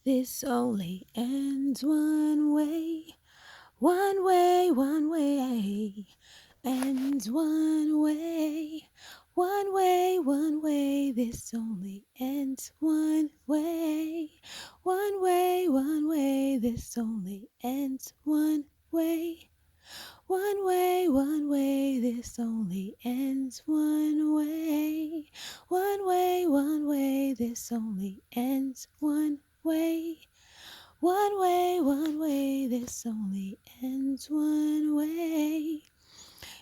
This only ends one way. One way, one way. Ends one way. One way, one way. This only ends one way. One way, one way. This only ends one way. One way, one way, this only ends one way. One way, one way, this only ends one way. One way, one way, this only ends one way.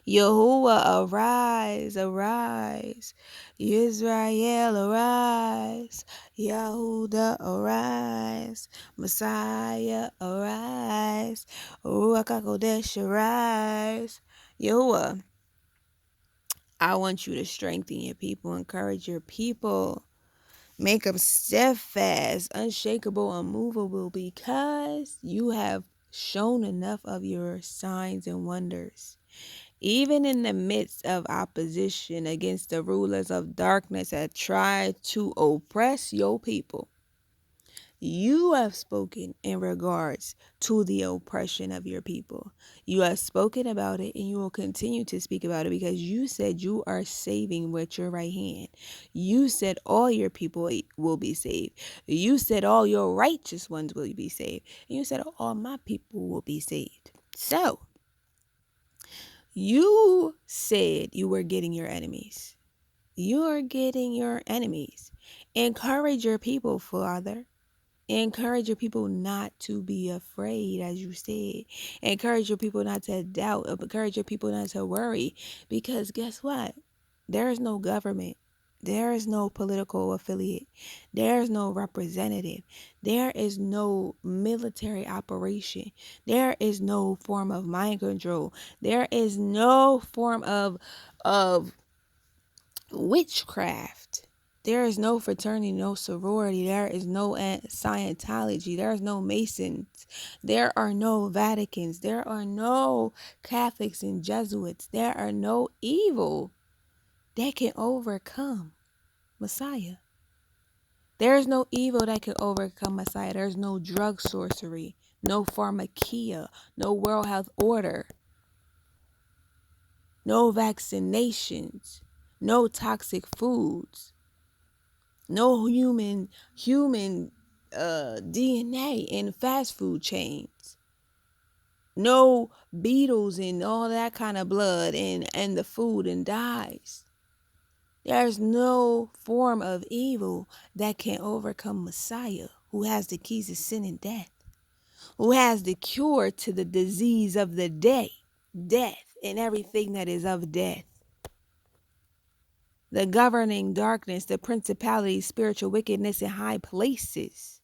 Yahuwah, arise, arise. Yisra'ēl, arise. Yahudah, arise. Messiah, arise. Ruach HaKodesh, arise. Yahuwah, I want you to strengthen your people, encourage your people. Make them steadfast, unshakable, unmovable, because you have shown enough of your signs and wonders. Even in the midst of opposition against the rulers of darkness that try to oppress your people, you have spoken in regards to the oppression of your people. You have spoken about it, and you will continue to speak about it, because you said you are saving with your right hand. You said all your people will be saved. You said all your righteous ones will be saved. And you said all my people will be saved. So, you said you were getting your enemies. You're getting your enemies. Encourage your people, Father. Encourage your people not to be afraid, as you said. Encourage your people not to doubt. Encourage your people not to worry. Because guess what? There is no government. There is no political affiliate. There is no representative. There is no military operation. There is no form of mind control. There is no form of witchcraft. There is no fraternity, no sorority. There is no Scientology. There is no Masons. There are no Vaticans. There are no Catholics and Jesuits. There are no evil that can overcome Messiah. There is no evil that can overcome Messiah. There is no drug sorcery, no pharmakia, no World Health Order, no vaccinations, no toxic foods, no human DNA in fast food chains, no beetles and all that kind of blood and the food and dyes. There's no form of evil that can overcome Messiah, who has the keys to sin and death, who has the cure to the disease of the day, death and everything that is of death. The governing darkness, the principalities, spiritual wickedness in high places.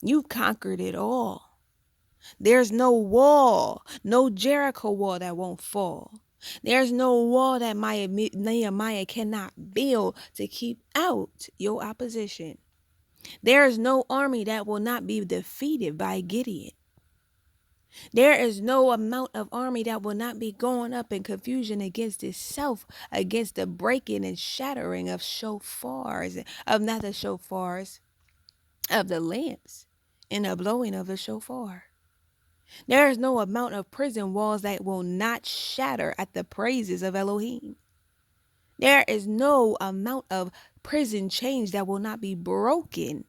You've conquered it all. There's no wall, no Jericho wall that won't fall. There's no wall that Nehemiah cannot build to keep out your opposition. There is no army that will not be defeated by Gideon. There is no amount of army that will not be going up in confusion against itself, against the breaking and shattering of shofars, of the lamps, and the blowing of the shofar. There is no amount of prison walls that will not shatter at the praises of Elohim. There is no amount of prison chains that will not be broken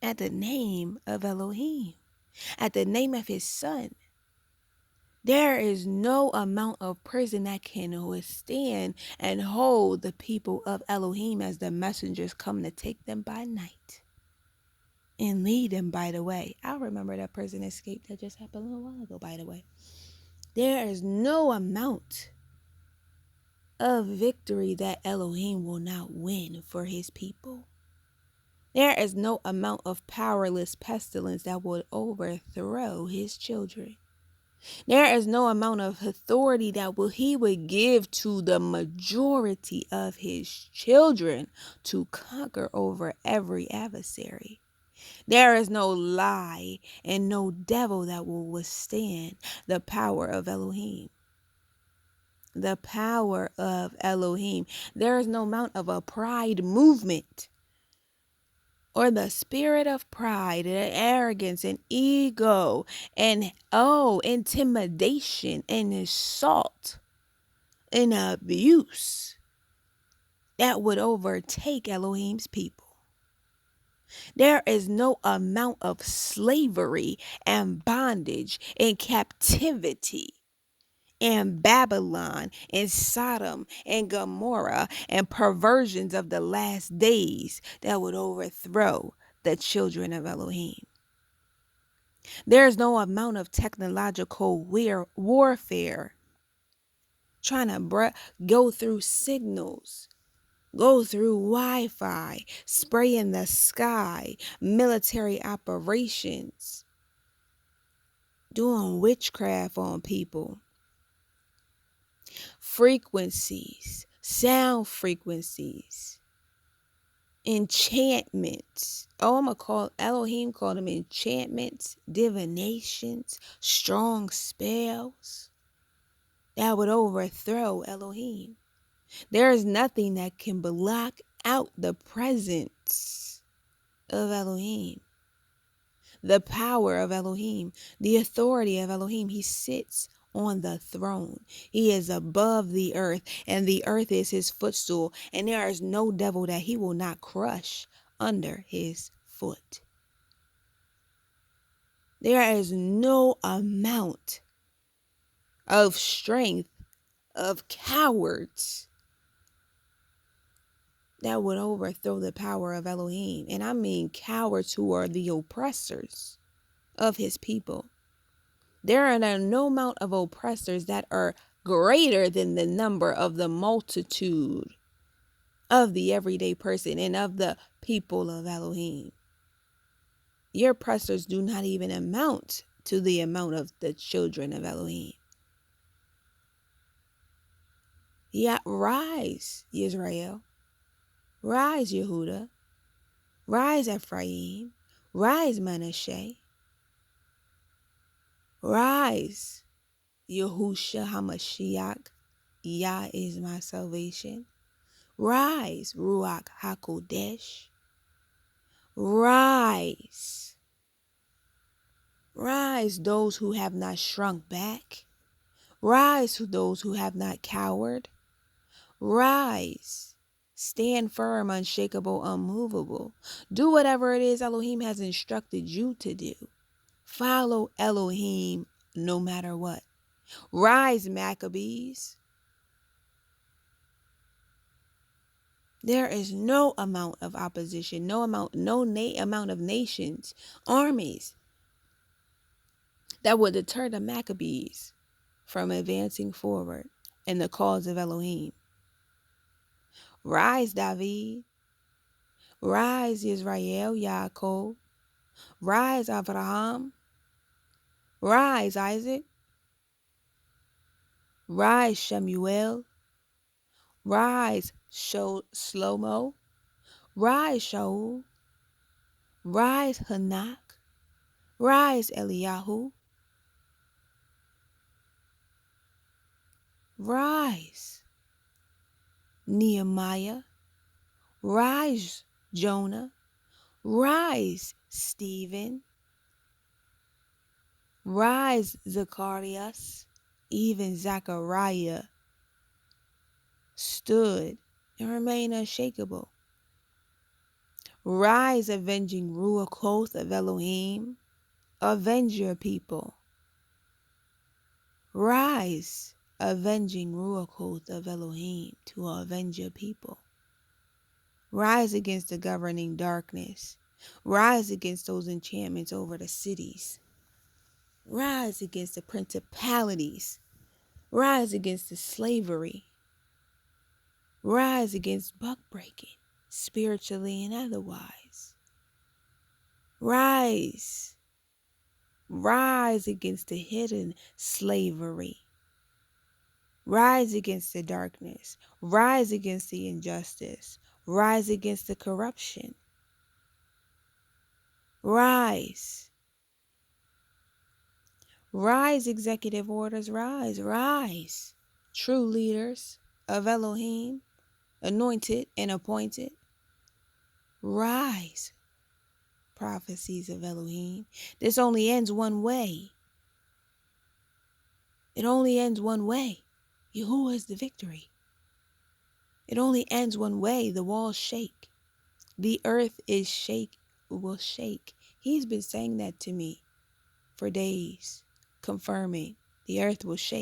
at the name of Elohim, at the name of his son. There is no amount of prison that can withstand and hold the people of Elohim as the messengers come to take them by night and lead them by the way. I remember that prison escape that just happened a little while ago, by the way. There is no amount of victory that Elohim will not win for his people. There is no amount of powerless pestilence that would overthrow his children. There is no amount of authority that he would give to the majority of his children to conquer over every adversary. There is no lie and no devil that will withstand the power of Elohim. The power of Elohim. There is no amount of a pride movement or the spirit of pride and arrogance and ego and intimidation and assault and abuse that would overtake Elohim's people. There is no amount of slavery and bondage and captivity in Babylon and Sodom and Gomorrah and perversions of the last days that would overthrow the children of Elohim. There is no amount of technological warfare trying to go through signals, go through Wi-Fi, spray in the sky, military operations, doing witchcraft on people, frequencies, sound frequencies, enchantments. Elohim called them enchantments, divinations, strong spells that would overthrow Elohim. There is nothing that can block out the presence of Elohim, the power of Elohim, the authority of Elohim. He sits on the throne. He is above the earth, and the earth is his footstool, and there is no devil that he will not crush under his foot. There is no amount of strength of cowards that would overthrow the power of Elohim. And I mean cowards who are the oppressors of his people. There are no amount of oppressors that are greater than the number of the multitude of the everyday person and of the people of Elohim. Your oppressors do not even amount to the amount of the children of Elohim. Yet rise, Yisra'ēl. Rise, Yehuda. Rise, Ephraim. Rise, Manasseh. Rise, Yahusha HaMashiach. Yah is my salvation. Rise, Ruach HaKodesh. Rise. Rise, those who have not shrunk back. Rise, those who have not cowered. Rise. Stand firm, unshakable, unmovable. Do whatever it is Elohim has instructed you to do. Follow Elohim no matter what. Rise, Maccabees. There is no amount of opposition, no amount of nations, armies that would deter the Maccabees from advancing forward in the cause of Elohim. Rise, David. Rise, Yisra'ēl, Yaakov. Rise, Abraham. Rise, Isaac. Rise, Shemuel. Rise, Shlomo. Rise, Shaul. Rise, Hanak. Rise, Eliyahu. Rise, Nehemiah. Rise, Jonah. Rise, Stephen. Rise, Zacharias. Even Zechariah stood and remained unshakable. Rise, avenging Ruach of Elohim. Avenge your people. Rise, avenging Ruach of Elohim, to avenge your people. Rise against the governing darkness. Rise against those enchantments over the cities. Rise against the principalities. Rise against the slavery. Rise against buck breaking, spiritually and otherwise. Rise. Rise against the hidden slavery. Rise against the darkness. Rise against the injustice. Rise against the corruption. Rise. Rise, executive orders. Rise. Rise. True leaders of Elohim, anointed and appointed. Rise. prophecies of Elohim. This only ends one way. It only ends one way. Yahuwah is the victory. It only ends one way. The walls shake. The earth will shake. He's been saying that to me for days, confirming the earth will shake.